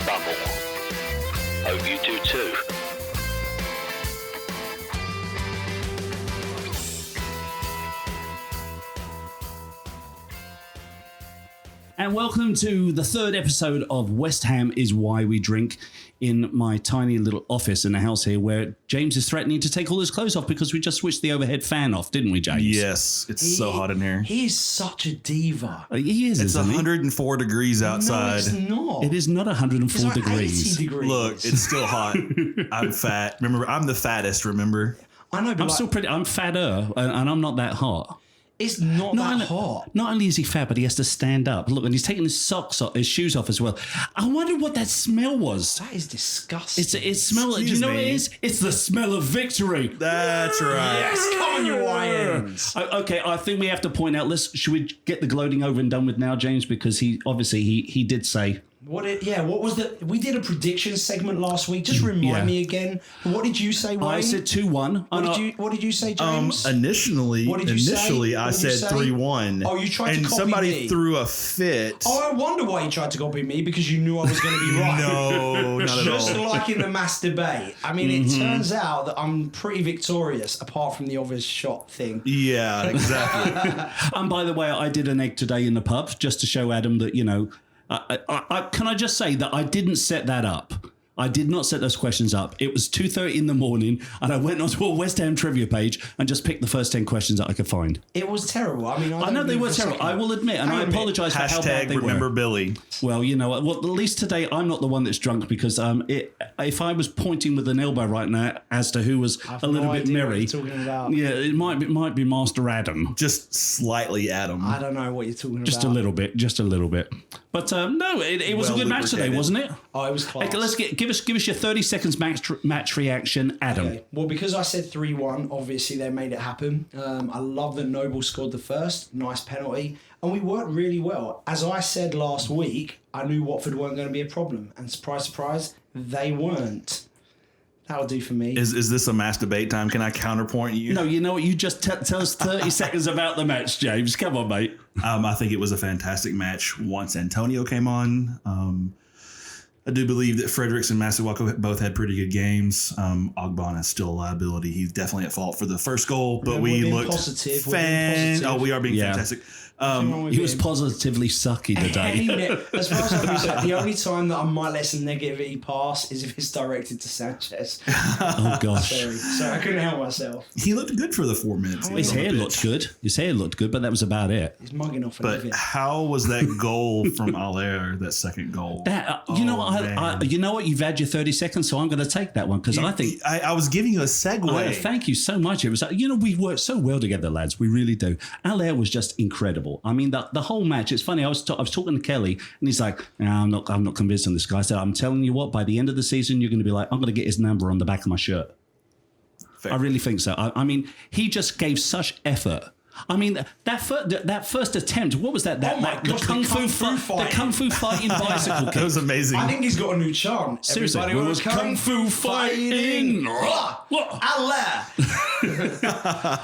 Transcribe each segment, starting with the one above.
bubble. Hope you do too. And welcome to the third episode of West Ham is Why We Drink in my tiny little office in the house here where James is threatening to take all his clothes off because we just switched the overhead fan off, didn't we, James? Yes, it's so hot in here. He is such a diva. He is, It's isn't 104 degrees outside. No, it's not. It is not 104 It's like degrees. 80 degrees. Look, it's still hot. I'm fat. Remember, I'm the fattest, remember? I know, but I'm fatter and I'm not that hot. it's not that hot. Not only is he fat, but he has to stand up. Look, and he's taking his socks off, his shoes off as well. I wonder what that smell was. That is disgusting. It smells. Do you know what it is? It's the smell of victory. That's right. Yes, come on, you Lions. Okay, I think we have to point out. Should we get the gloating over and done with now, James? Because he did say. What was we did a prediction segment last week. Just remind me again. What did you say, Wayne? I said 2-1. What did you say, James? Initially, What did you say? I What did you said say? 3-1. Oh, you tried to and copy somebody me. threw a fit. Oh, I wonder why you tried to copy me, because you knew I was going to be right. No, not at Just all. like in the mass debate. I mean, it turns out that I'm pretty victorious, apart from the obvious shot thing. Yeah, exactly. And by the way, I did an egg today in the pub just to show Adam that, you know, can I just say that I didn't set that up? I did not set those questions up. It was 2:30 in the morning, and I went onto a West Ham trivia page and just picked the first 10 questions that I could find. It was terrible. I mean, I know they were terrible. I will admit, and I apologise for how bad they were. Remember Billy. Well, you know what? Well, at least today I'm not the one that's drunk because if I was pointing with an elbow right now as to who was a little bit merry, what you're talking about. yeah, it might be Master Adam. Just slightly Adam. I don't know what you're talking about. Just a little bit. But no, it was a good match today, wasn't it? Oh, it was class. Okay, let's give us your 30 seconds match reaction, Adam. Okay. Well, because I said 3-1, obviously they made it happen. I love that Noble scored the first. Nice penalty. And we worked really well. As I said last week, I knew Watford weren't going to be a problem. And surprise, surprise, they weren't. That'll do for me. Is this a mass debate time? Can I counterpoint you? No, you know what? You just tell us 30 seconds about the match, James. Come on, mate. I think it was a fantastic match once Antonio came on. I do believe that Fredericks and Masuaku both had pretty good games. Ogbon is still a liability. He's definitely at fault for the first goal, but we looked positive. Oh, we are being fantastic. He was positively sucky today. As far as I'm concerned, the only time that I might let some negativity pass is if it's directed to Sanchez. Oh, gosh. Sorry, I couldn't help myself. He looked good for the 4 minutes. His hair looked good. But that was about it. He's mugging off. But how was that goal from Allaire, that second goal? You know what? You've had your 30 seconds, so I'm going to take that one because I think I was giving you a segue. Thank you so much. It was, we worked so well together, lads. We really do. Allaire was just incredible. I mean, the whole match. It's funny. I was talking to Kelly, and he's like, no, "I'm not convinced on this guy." I said, "I'm telling you what. By the end of the season, you're going to be like, I'm going to get his number on the back of my shirt." Fair. I really think so. I mean, he just gave such effort. I mean, that first attempt. What was that? The kung fu fighting bicycle kick. That was amazing. I think he's got a new chant. Seriously, everybody was kung fu fighting. Allah.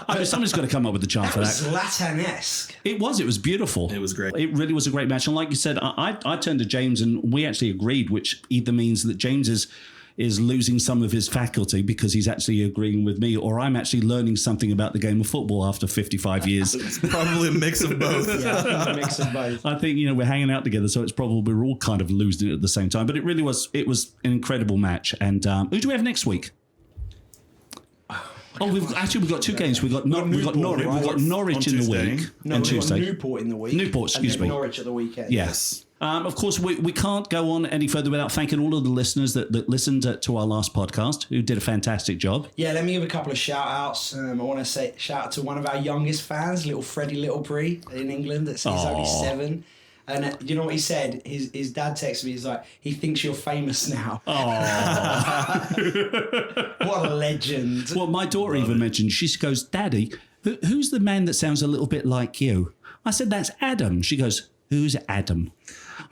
I mean, somebody's got to come up with a chant for that. It was Latin-esque. It was beautiful. It was great. It really was a great match. And like you said, I turned to James and we actually agreed, which either means that James is losing some of his faculty because he's actually agreeing with me, or I'm actually learning something about the game of football after 55 years. It's probably a mix of both. Yeah, a mix of both. I think, we're hanging out together, so it's probably we're all kind of losing it at the same time. But it was an incredible match. And who do we have next week? We've got two games. We've got Norwich in the week. No, we've got Newport in the week. Excuse me. Norwich at the weekend. Yes. Of course, we can't go on any further without thanking all of the listeners that listened to our last podcast, who did a fantastic job. Yeah, let me give a couple of shout-outs. I want to say shout out to one of our youngest fans, little Freddie Littlebury in England. He's only 7. And you know what he said? His dad texted me. He's like, he thinks you're famous now. What a legend. Well, my daughter even mentioned, she goes, "Daddy, who's the man that sounds a little bit like you?" I said, "That's Adam." She goes, "Who's Adam?"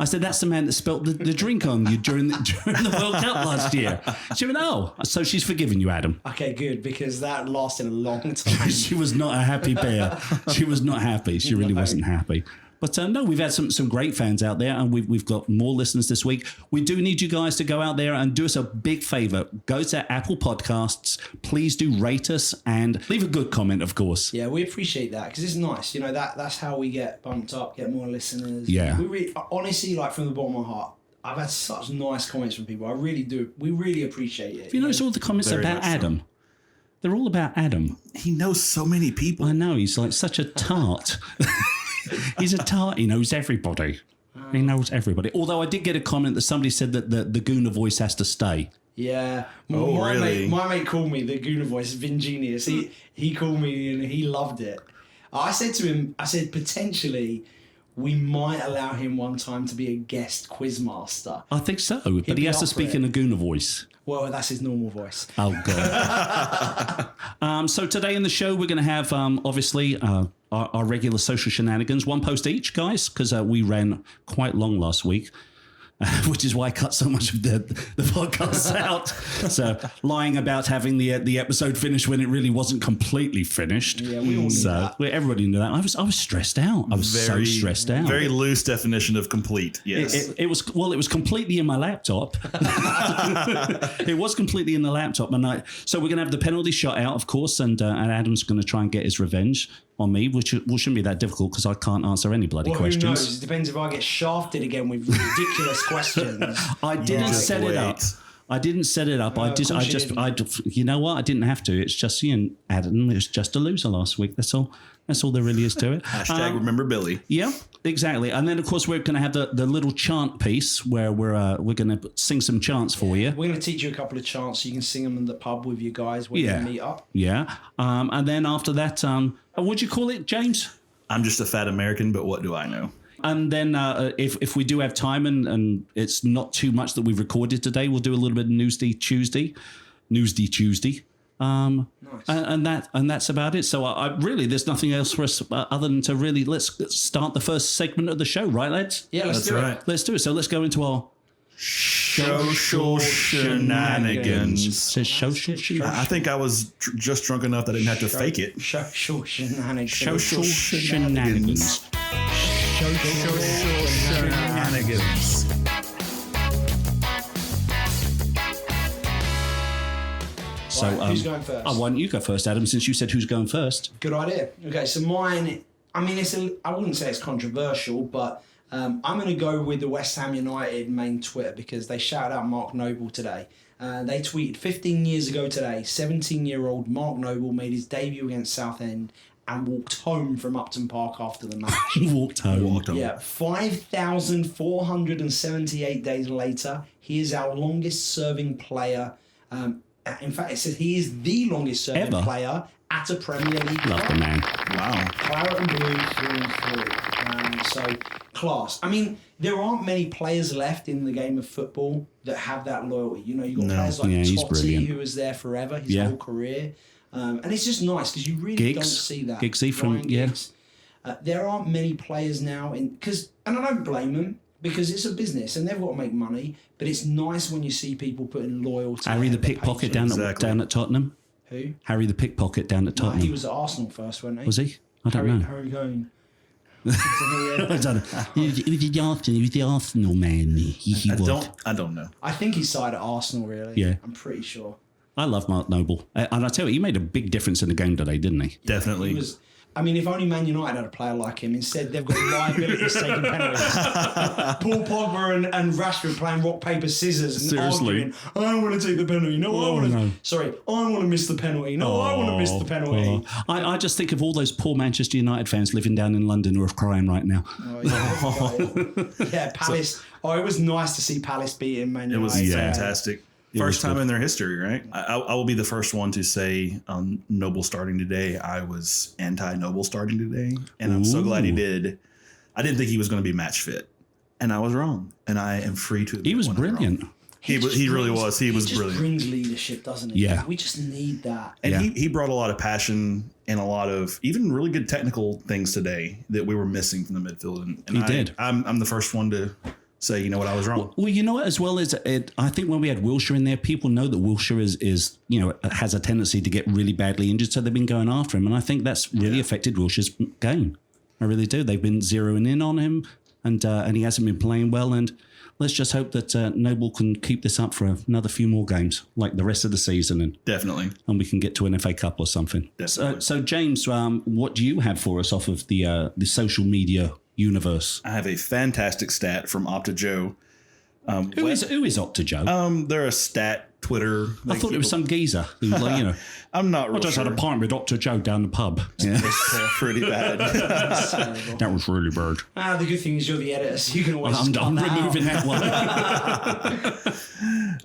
I said, "That's the man that spilt the drink on you during the World Cup last year." She went, "Oh." So she's forgiven you, Adam. Okay, good, because that lasted a long time. She was not a happy bear. She was not happy. She really wasn't happy. But no, we've had some great fans out there, and we've got more listeners this week. We do need you guys to go out there and do us a big favor. Go to Apple Podcasts. Please do rate us and leave a good comment, of course. Yeah, we appreciate that because it's nice. You know, that's how we get bumped up, get more listeners. Yeah. We really, honestly, like from the bottom of my heart, I've had such nice comments from people. I really do. We really appreciate it. You notice all the comments Very about much so. Adam? They're all about Adam. He knows so many people. I know, he's like such a tart. He's a tart. He knows everybody. He knows everybody. Although I did get a comment that somebody said that the Gooner voice has to stay. Yeah. Oh, really? My mate called me the Gooner voice, Vingenius. He called me and he loved it. I said to him, potentially we might allow him one time to be a guest quizmaster. I think so, but he be has to up for speak it. in a Gooner voice. Well, that's his normal voice. Oh, God. So today in the show, we're going to have, obviously, our regular social shenanigans. One post each, guys, because we ran quite long last week, which is why I cut so much of the podcasts out. So lying about having the episode finished when it really wasn't completely finished. Yeah, we all knew that. Everybody knew that. I was stressed out. I was so stressed out. Very loose definition of complete. Yes. It was completely in my laptop. It was completely in the laptop, so we're going to have the penalty shot out, of course, and Adam's going to try and get his revenge on me, which shouldn't be that difficult because I can't answer any bloody questions. Who knows? It depends if I get shafted again with ridiculous questions. I didn't set it up. I didn't set it up. You know what? I didn't have to. It's just Adam. It was just a loser last week. That's all. That's all there really is to it. Hashtag remember Billy. Yeah, exactly. And then of course we're going to have the little chant piece where we're going to sing some chants for you. We're going to teach you a couple of chants so you can sing them in the pub with your guys when you meet up. Yeah. And then after that, what'd you call it, James? I'm just a fat American, but what do I know? And then if we do have time and it's not too much that we've recorded today, we'll do a little bit of Newsday Tuesday. Nice. And that's about it. So I really, there's nothing else for us other than to really let's start the first segment of the show, right, lads? Yeah, let's do it. Let's do it. So let's go into our Social shenanigans. Says social shenanigans. I think I was just drunk enough that I didn't have to fake it. Social shenanigans. Social shenanigans. Social shenanigans. So Right, who's going first? Why don't you go first, Adam, since you said who's going first? Good idea. Okay, so mine, I mean, I wouldn't say it's controversial, but I'm going to go with the West Ham United main Twitter because they shouted out Mark Noble today. They tweeted 15 years ago today, 17-year-old Mark Noble made his debut against Southend and walked home from Upton Park after the match. He walked home. Yeah, 5,478 days later, he is our longest serving player. In fact, it says he is the longest serving player at a Premier League Love club. the man. Wow. Claret and blue through and through. So, class. I mean, there aren't many players left in the game of football that have that loyalty. You know, you've got players like he's Totti, brilliant. who was there forever, his whole career. And it's just nice because you really don't see that. Giggsy from, Ryan Giggs. There aren't many players now, and I don't blame them because it's a business and they've got to make money, but it's nice when you see people putting loyalty. Harry the pickpocket down at Tottenham. Who? Harry the pickpocket down at Tottenham. He was at Arsenal first, wasn't he? Was he? I don't know. Harry Kane. I don't know. He was the Arsenal man. I don't know. I think he sided at Arsenal, really. Yeah. I'm pretty sure. I love Mark Noble. And I tell you, he made a big difference in the game today, didn't he? Definitely. He was, I mean, if only Man United had a player like him. Instead, they've got liabilities taking penalties. Paul Pogba and Rashford playing rock, paper, scissors and arguing. I want to take the penalty. No, I want to. no. Sorry, I want to miss the penalty. No, I want to miss the penalty. I just think of all those poor Manchester United fans living down in London who are crying right now. Yeah, Palace. It was nice to see Palace beating Man United. It was fantastic. First time in their history, right? I will be the first one to say Noble starting today. I was anti-Noble starting today, and I'm so glad he did. I didn't think he was going to be match fit, and I was wrong. And I am free to admit He was when I'm wrong. brilliant. He really was. He was brilliant. Brings leadership, doesn't he? Yeah. We just need that. And he brought a lot of passion and a lot of even really good technical things today that we were missing from the midfield. And He did. I'm the first one to say, you know what, I was wrong. Well, you know what, as well as I think when we had Wilshere in there, people know that Wilshere is has a tendency to get really badly injured, so they've been going after him, and I think that's really affected Wilshere's game. I really do. They've been zeroing in on him, and he hasn't been playing well. And let's just hope that Noble can keep this up for another few more games, like the rest of the season, and Definitely. we can get to an FA Cup or something. Definitely. So James, what do you have for us off of the social media universe? I have a fantastic stat from Opta Joe. Who is Opta Joe? They're a stat Twitter. I thought it was some geezer who's like, you know, I'm not I real just sure. had a pint with Dr. Joe down the pub. Yeah. It's pretty bad. That was really bad. The good thing is you're the editor, so you can always I'm cut that removing out. that one.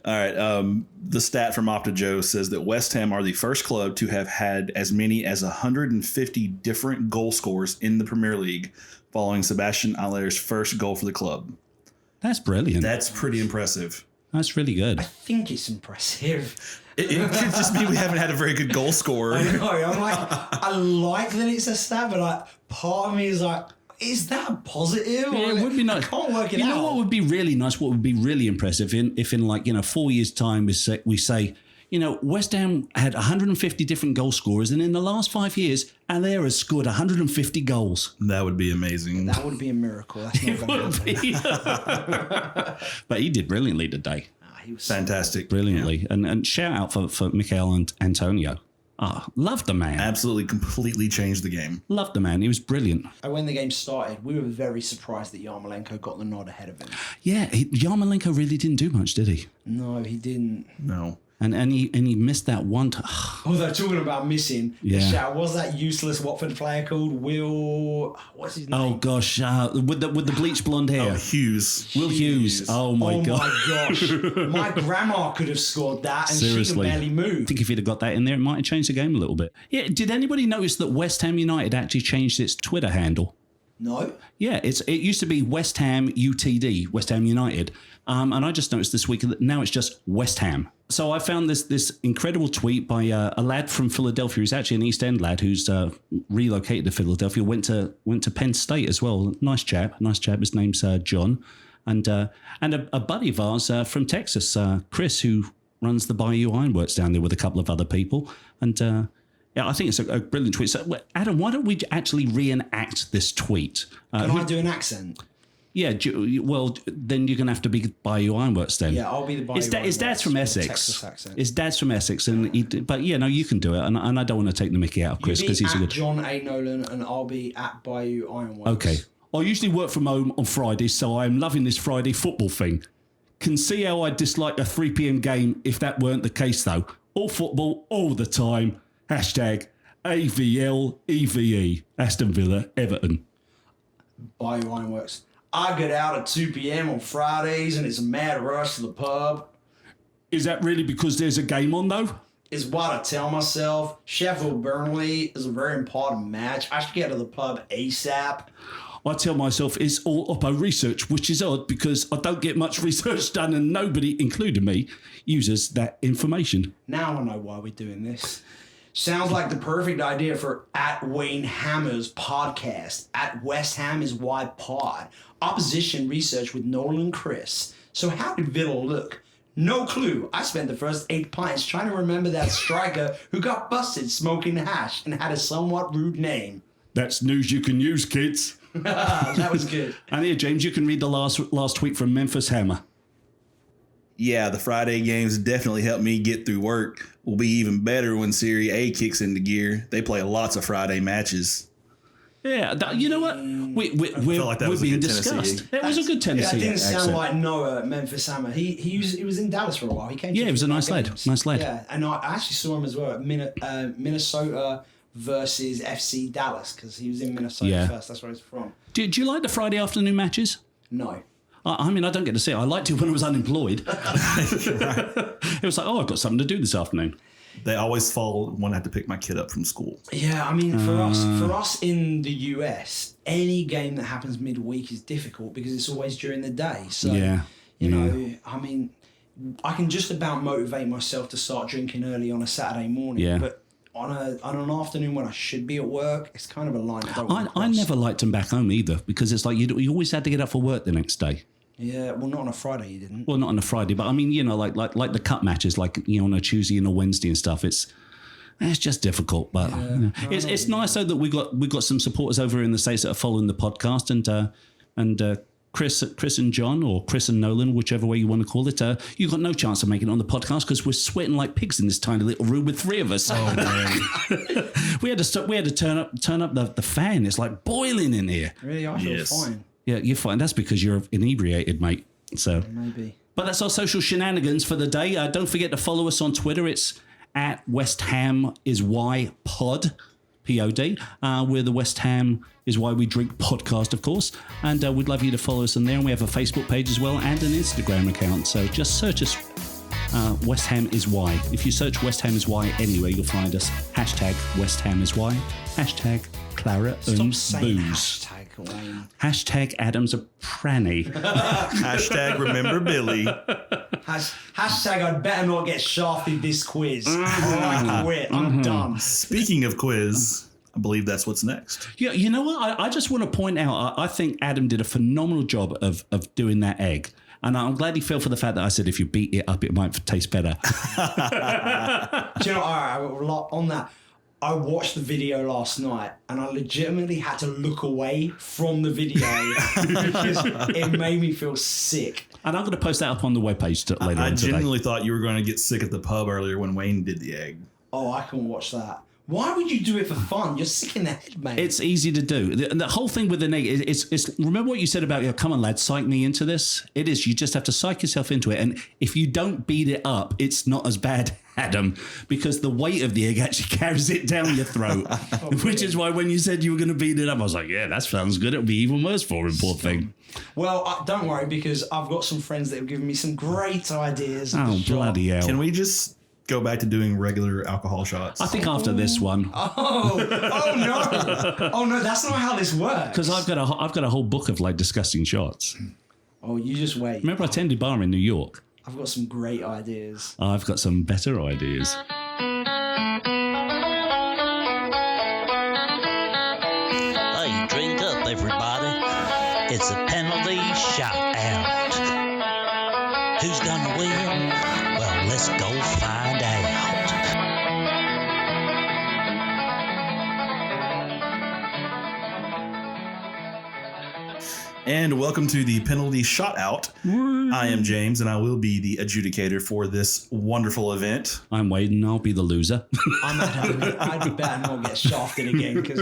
All right. The stat from Opta Joe says that West Ham are the first club to have had as many as 150 different goal scorers in the Premier League, following Sebastian Aller's first goal for the club. That's brilliant. That's pretty impressive. That's really good. I think it's impressive. It could just be we haven't had a very good goal scorer. I know. I'm like, I like that it's a stat, but like, part of me is like, is that positive? Yeah, it would be nice. I can't work it you out. know what would be really nice? What would be really impressive if in like 4 years' time we say West Ham had 150 different goal scorers, and in the last 5 years, Allaire has scored 150 goals. That would be amazing. That would be a miracle. That's not going to happen. But he did brilliantly today. He was Fantastic. Brilliantly. And shout out for Mikel and Antonio. Loved the man. Absolutely, completely changed the game. Loved the man. He was brilliant. When the game started, we were very surprised that Yarmolenko got the nod ahead of him. Yeah, Yarmolenko really didn't do much, did he? No, he didn't. No. And he missed that one. Although talking about missing, Yeah. shout, what's that useless Watford player called? Whiw. What's his name? Oh gosh, with the bleached blonde hair. Hughes. Will Hughes. Oh my god. my gosh. My grandma could have scored that, and Seriously. she can barely move. I think if he'd have got that in there, it might have changed the game a little bit. Yeah. Did anybody notice that West Ham United actually changed its Twitter handle? No. Yeah, it used to be West Ham UTD, West Ham United, and I just noticed this week that now it's just West Ham. So I found this incredible tweet by a lad from Philadelphia, who's actually an East End lad who's relocated to Philadelphia, went to Penn State as well. Nice chap. His name's John, and a buddy of ours from Texas, Chris, who runs the Bayou Ironworks down there with a couple of other people, and. Yeah, I think it's a brilliant tweet. So, Adam, why don't we actually reenact this tweet? Can I do an accent? Yeah, well, then you're going to have to be Bayou Ironworks then. Yeah, I'll be the Bayou His dad's Ironworks from with Essex. Texas accent. His dad's from Essex, and you can do it. And I don't want to take the mickey out of Chris because he's a good. John A. Nolan, and I'll be at Bayou Ironworks. Okay. I usually work from home on Fridays, so I am loving this Friday football thing. Can see how I dislike a 3 p.m. game if that weren't the case, though. All football, all the time. Hashtag AVLEVE. Aston Villa, Everton. Bayou Ironworks. I get out at 2 p.m. on Fridays, and it's a mad rush to the pub. Is that really because there's a game on, though? Is what I tell myself. Sheffield Burnley is a very important match. I should get to the pub ASAP. I tell myself it's all Oppo research, which is odd because I don't get much research done and nobody, including me, uses that information. Now I know why we're doing this. Sounds like the perfect idea for at Wayne Hammer's podcast. At West Ham is Why Pod. Opposition research with Nolan and Chris. So how did Villa look? No clue. I spent the first 8 pints trying to remember that striker who got busted smoking hash and had a somewhat rude name. That's news you can use, kids. That was good. And here, James, you can read the last tweet from Memphis Hammer. Yeah, the Friday games definitely helped me get through work. Will be even better when Serie A kicks into gear. They play lots of Friday matches. Yeah, you know what? We're like that was a being good Tennessee. discussed. That was a good Tennessee That didn't sound accent. like Noah at Memphis Hammer. He was in Dallas for a while. He came. Yeah, to he was a nice lad. games. Nice lad. Yeah, and I actually saw him as well at Minnesota versus FC Dallas because he was in Minnesota first. That's where he's from. Do you like the Friday afternoon matches? No. I mean, I don't get to see it. I liked it when I was unemployed. It was like, I've got something to do this afternoon. They always fall when I have to pick my kid up from school. Yeah, I mean, for us in the US, any game that happens midweek is difficult because it's always during the day. So, you know, I mean, I can just about motivate myself to start drinking early on a Saturday morning. Yeah. But on an afternoon when I should be at work, it's kind of a line I don't want to I cross. never liked them back home either because it's like you always had to get up for work the next day. Yeah, well, not on a Friday, you didn't. Well, not on a Friday, but I mean, you know, like the cup matches, like on a Tuesday and a Wednesday and stuff. It's It's just difficult, but it's nice though that we got some supporters over in the States that are following the podcast, and Chris and John, or Chris and Nolan, whichever way you want to call it. You got no chance of making it on the podcast because we're sweating like pigs in this tiny little room with 3 of us. Oh man, we had to turn up the fan. It's like boiling in here. Really, I feel fine. Yeah, you're fine. That's because you're inebriated, mate. So Maybe. But that's our social shenanigans for the day. Don't forget to follow us on Twitter. It's at West Ham is Why Pod, P-O-D. We're the West Ham is Why We Drink podcast, of course. And we'd love you to follow us on there. And we have a Facebook page as well and an Instagram account. So just search us, West Ham is Why. If you search West Ham is Why anywhere, you'll find us. Hashtag West Ham is Why. Hashtag Clara and Stop Booze. saying hashtag, Wayne. Hashtag Adam's a pranny. hashtag remember Billy. Hashtag I'd better not get shafted this quiz. I quit. I'm done. Speaking of quiz, I believe that's what's next. Yeah, you know what? I just want to point out, I think Adam did a phenomenal job of doing that egg. And I'm glad he fell for the fact that I said if you beat it up, it might taste better. Do you know, on that, I watched the video last night and I legitimately had to look away from the video because it made me feel sick. And I'm going to post that up on the webpage later I on today. genuinely thought you were going to get sick at the pub earlier when Wayne did the egg. Oh, I can watch that. Why would you do it for fun? You're sick in the head, mate. It's easy to do. The whole thing with the egg, it's remember what you said about, come on, lad, psych me into this? It is. You just have to psych yourself into it. And if you don't beat it up, it's not as bad, Adam, because the weight of the egg actually carries it down your throat, which is why when you said you were going to beat it up, I was like, yeah, that sounds good. It'll be even worse for him, poor thing. Well, don't worry, because I've got some friends that have given me some great ideas. Oh, bloody hell. Can we just go back to doing regular alcohol shots? I think after this one. Oh no, that's not how this works. Because I've got a whole book of like disgusting shots. Oh, you just wait. Remember I tended bar in New York? I've got some great ideas. I've got some better ideas. Hey, drink up, everybody. It's a penalty shout out. Who's gonna win? Well, let's go find out. And welcome to the penalty shot out. I am James, and I will be the adjudicator for this wonderful event. I'm Wade, and I'll be the loser. I'd better not get shafted again, because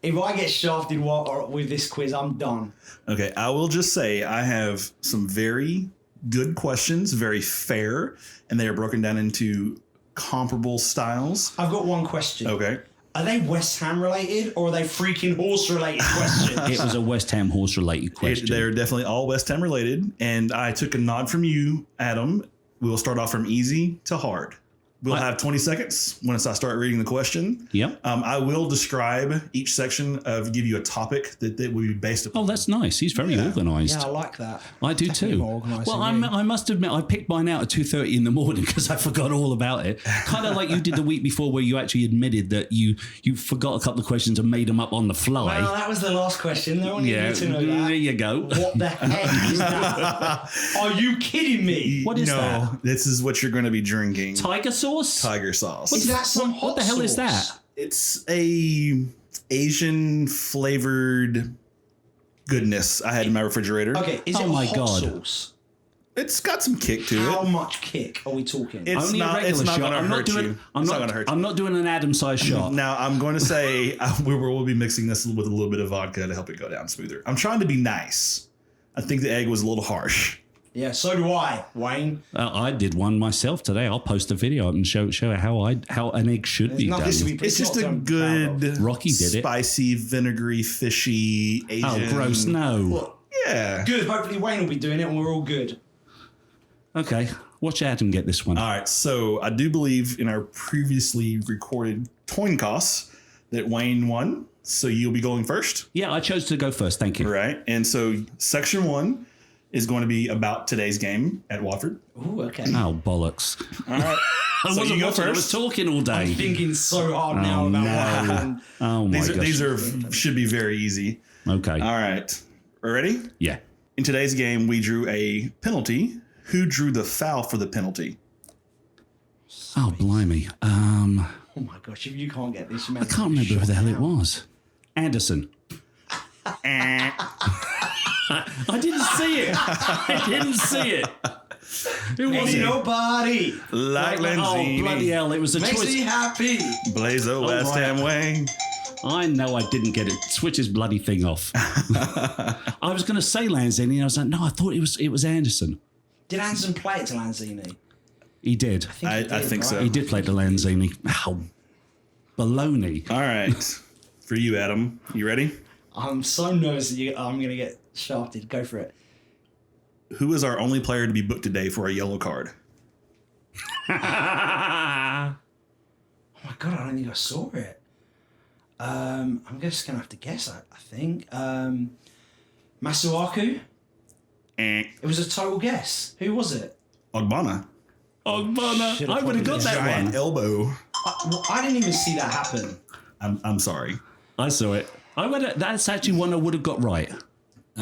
if I get shafted with this quiz, I'm done. Okay, I will just say I have some very good questions, very fair, and they are broken down into comparable styles. I've got one question. Okay. Are they West Ham related or are they freaking horse related questions? It was a West Ham horse related question. They're definitely all West Ham related, and I took a nod from you, Adam. We will start off from easy to hard. We'll have 20 seconds once I start reading the question. Yep. I will describe each section give you a topic that will be based upon. Oh, that's nice. He's very organised. Yeah, I like that. I do Definitely too. more organised Well, than you. I must admit, I picked mine out at 2:30 in the morning because I forgot all about it. Kind of like you did the week before, where you actually admitted that you forgot a couple of questions and made them up on the fly. Well, that was the last question. No one needed to know that. there you go. What the heck is that? Are you kidding me? What is no, that? this is what you're going to be drinking. Tiger sauce? Tiger sauce. Is that some hot What the hell is sauce? that? It's a Asian flavored goodness I had in my refrigerator. Okay, is Oh it my hot God. sauce? It's got some kick to How it. much kick are we talking? It's Only not, a regular it's not shot. going to I'm not hurt doing. you. I'm It's not going to hurt you. I'm not doing an Adam-sized shot. Now, I'm going to say we'll be mixing this with a little bit of vodka to help it go down smoother. I'm trying to be nice. I think the egg was a little harsh. Yeah, so do I, Wayne. I did one myself today. I'll post a video up and show how an egg should be done. Nothing to be It's just not a to be proud of. good, Rocky did it. spicy, vinegary, fishy, Asian. Oh, gross! No. Well, Yeah. good. Hopefully Wayne will be doing it and we're all good. Okay, watch Adam get this one. All right, so I do believe in our previously recorded coin toss that Wayne won. So you'll be going first, Yeah, I chose to go first. Thank you. right? And so section 1 is going to be about today's game at Watford. Ooh, okay. Oh bollocks! All right. I So wasn't you go watching, I was first. talking all day. Thinking so hard now about what happened. Oh my These gosh! should be very easy. Okay. All right. Ready? Yeah. In today's game, we drew a penalty. Who drew the foul for the penalty? Oh blimey. Oh my gosh, if you can't get this, you I can't remember who the hell it was. Anderson. I didn't see it. I didn't see it. Who was Ain't it? nobody Like Oh, Lanzini. bloody hell. It was a makes choice. me happy. Blaze the West right. Ham way. I know I didn't get it. Switch his bloody thing off. I was going to say Lanzini, and I was like, no, I thought it was Anderson. Did Anderson play it to Lanzini? He did. I he did, think so. He did play to Lanzini. Ow. Baloney. All right. For you, Adam. You ready? I'm so nervous that I'm going to get shafted. Go for it. Who is our only player to be booked today for a yellow card? Oh my God, I don't think I saw it. I'm just going to have to guess, I think. Masuaku? It was a total guess. Who was it? Ogbonna. Ogbonna. Should've I would have got probably that Giant one. elbow. I didn't even see that happen. I'm sorry. I saw it. That's actually one I would have got right.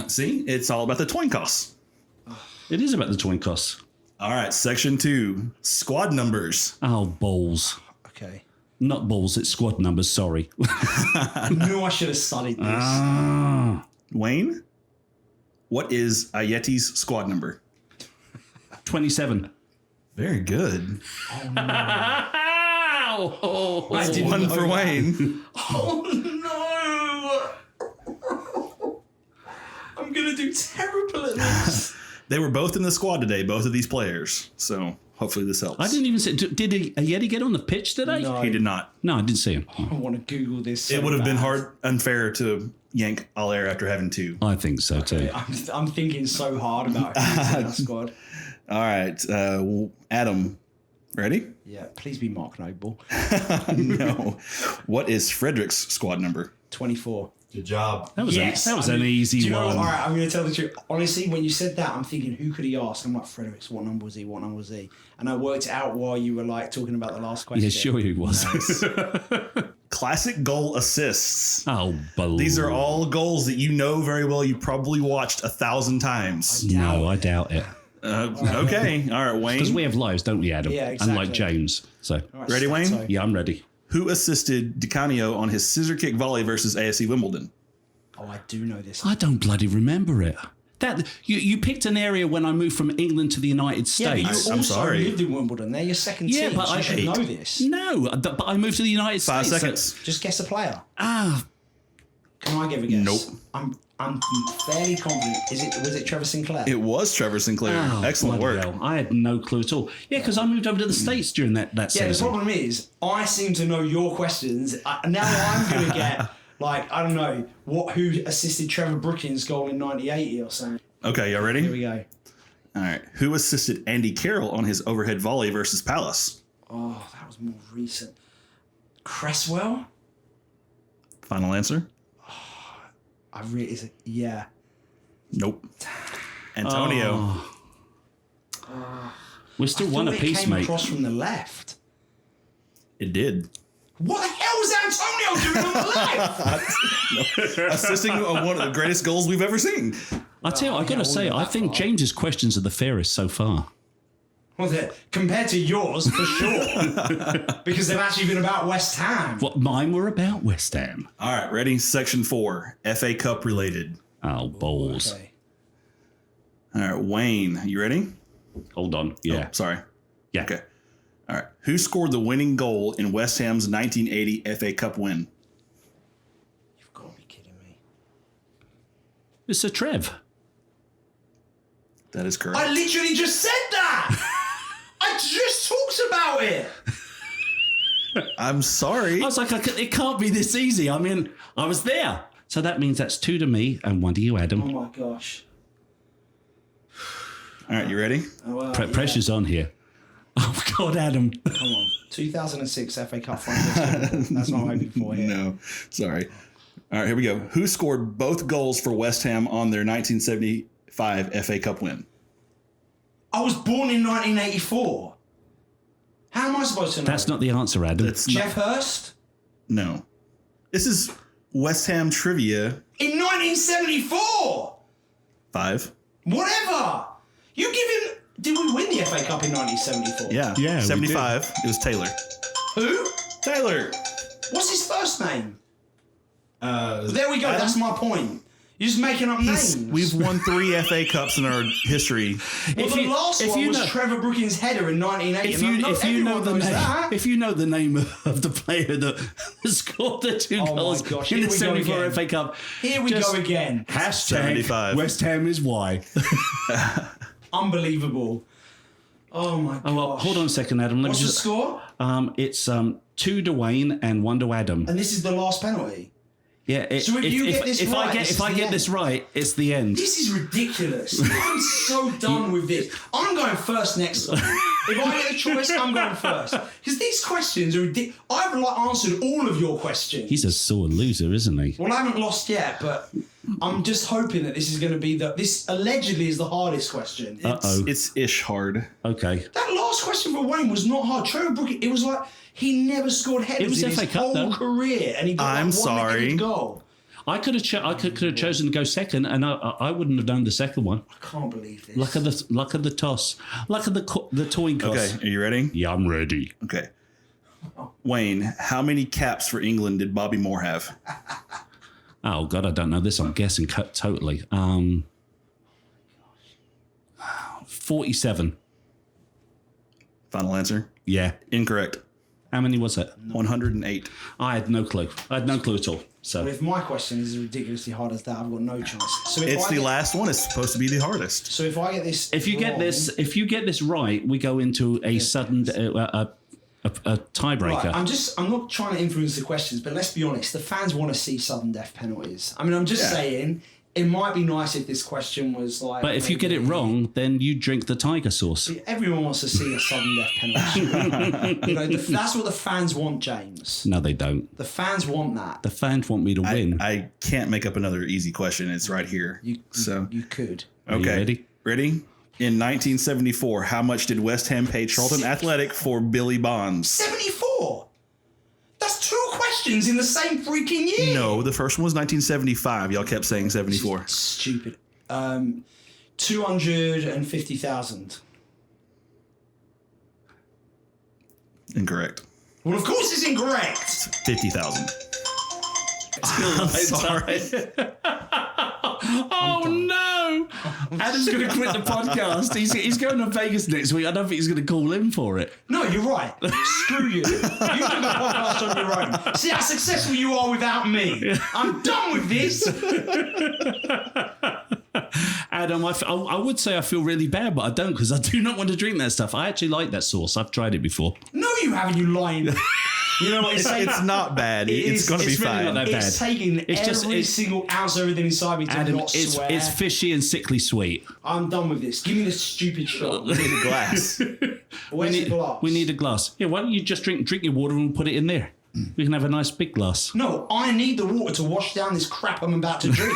See, it's all about the Twinkos. It is about the Twinkos. All right, section 2, squad numbers. Oh, balls. Okay. Not balls, it's squad numbers, sorry. I knew I should have studied this. Ah. Wayne, what is Ayeti's squad number? 27. Very good. Ow. I didn't One know for that. Wayne. Oh no! I'm gonna do terrible at this. They were both in the squad today, both of these players. So hopefully this helps. I didn't even see. Did Yeti get on the pitch today? No. He did not. No, I didn't see him. I want to Google this. So It would have been bad. unfair to yank Allaire after having 2. I think so too. I'm thinking so hard about who's in our squad. All right, Adam, ready? Yeah, please be Mark Noble. No. What is Frederick's squad number? 24. Good job. That was an Do easy you know one. what? All right, I'm going to tell the truth. Honestly, when you said that, I'm thinking, who could he ask? I'm like, Fredericks, what number was he? What number was he? And I worked it out while you were like talking about the last question. Yeah, sure he was. Classic goal assists. Oh, balloon. These are all goals that you know very well. You probably watched 1,000 times. No, I doubt it. Okay. All right, Because Wayne. we have lives, don't we, Adam? Yeah, exactly. Unlike James. So, All right, Ready, Wayne? so- yeah, I'm ready. Who assisted Di Canio on his scissor kick volley versus ASC Wimbledon? Oh, I do know this. I don't bloody remember it. That you picked an area when I moved from England to the United Yeah, but you States. I'm also sorry. lived in Wimbledon. They're your second Yeah, team. but so I you should hate- know this. No, but I moved to the United 5 States. seconds. Just guess a player. Ah, Can I give a guess? Nope. I'm fairly confident. Was it Trevor Sinclair? It was Trevor Sinclair. oh, Excellent bloody work. hell. I had no clue at all. Yeah, because I moved over to the States during that Yeah, the season. problem is, I seem to know your questions. Now I'm going to get, like, I don't know, who assisted Trevor Brookings' goal in 1980 or something. Okay, y'all ready? Here we go. All right. Who assisted Andy Carroll on his overhead volley versus Palace? Oh, that was more recent. Cresswell? Final answer? Yeah. Nope. Antonio. We're still I one thought apiece, it came mate. across from the left. It did. What the hell was Antonio doing on the left? Assisting on one of the greatest goals we've ever seen. I tell you, I got yeah, to say, all I that think far. James's questions are the fairest so far. Well, compared to yours, for sure. Because they've actually been about West Ham. What mine were about West Ham. All right, ready? Section 4, FA Cup related. Oh, balls. Okay. All right, Wayne, you ready? Hold on. Yeah. Oh, sorry. Yeah. Okay. All right. Who scored the winning goal in West Ham's 1980 FA Cup win? You've got to be kidding me. It's a Trev. That is correct. I literally just said that! I just talked about it! I'm sorry. I was like, it can't be this easy. I mean, I was there. So that means that's 2 to me and 1 to you, Oh Adam. my gosh. All right, you ready? Oh, yeah. Pressure's on here. Oh, God, Adam. Come on. 2006 FA Cup final. That's not hoping for here. No, sorry. All right, here we go. Who scored both goals for West Ham on their 1975 FA Cup win? I was born in 1984. How am I supposed to know? That's not the answer, Adam. That's not, Jeff Hurst? no. This is West Ham trivia. In 1974! 5. Whatever! You give him... Did we win the FA Cup in 1974? Yeah. Yeah, we 75. It was Taylor. Who? Taylor. What's his first name? There we go. Adam? That's my point. You're just making up names. We've won 3 FA Cups in our history. Well, the last one was Trevor Brookings' header in 1980. If you know the name of the player that scored the 2 goals in the 74 FA Cup, here we go again. Hashtag 75. West Ham is why. Unbelievable. Oh my god. Well, hold on a second, Adam. What's the score? It's 2 to Wayne and 1 to Adam. And this is the last penalty. Yeah. So if I get this right, it's the end. This is ridiculous. I'm so done with this. I'm going first next time. If I get the choice, I'm going first. Because these questions are ridiculous. I've answered all of your questions. He's a sore loser, isn't he? Well, I haven't lost yet, but I'm just hoping that this is going to be this allegedly is the hardest question. It's ish hard. Okay. That last question for Wayne was not hard. Trevor Brookings, it was like he never scored headers in his whole career, and he got one goal. I could have chosen to go second, and I wouldn't have done the second one. I can't believe this. Luck of the toss. Luck of the coin toss. Okay, are you ready? Yeah, I'm ready. Okay. Wayne, how many caps for England did Bobby Moore have? Oh God, I don't know this. I'm guessing totally. 47. Final answer? Yeah. Incorrect. How many was it? 108. I had no clue. I had no clue at all. So if my question is as ridiculously hard as that, I've got no chance. So it's the last one. It's supposed to be the hardest. So if I get this, if you get this right, we go into a sudden a tiebreaker. Right, I'm not trying to influence the questions, but let's be honest. The fans want to see sudden death penalties. I mean, I'm just saying. It might be nice if this question was like... But if you get it wrong, then you drink the tiger sauce. Everyone wants to see a sudden death penalty. That's what the fans want, James. No, they don't. The fans want that. The fans want me to win. I can't make up another easy question. It's right here. You could. Okay. Ready? In 1974, how much did West Ham pay Charlton Athletic for Billy Bonds? 74? That's 2 questions in the same freaking year. No, the first one was 1975. Y'all kept saying 74. Stupid. 250,000. Incorrect. Well, of course it's incorrect. 50,000. I'm sorry. Oh no! Adam's going to quit the podcast. He's going to Vegas next week. I don't think he's going to call in for it. No, you're right. Screw you. You do the podcast on your own. See how successful you are without me. I'm done with this. Adam, I would say I feel really bad, but I don't because I do not want to drink that stuff. I actually like that sauce. I've tried it before. No, you haven't, you lying. You know what it's not bad. It's going to be fine. Really not that bad. It's taking every single ounce of everything inside me to Adam, not swear. It's fishy and sickly sweet. I'm done with this. Give me this stupid shot. We need a glass. Where's the glass? We need a glass. Yeah, why don't you just drink your water and put it in there? We can have a nice big glass. No, I need the water to wash down this crap I'm about to drink.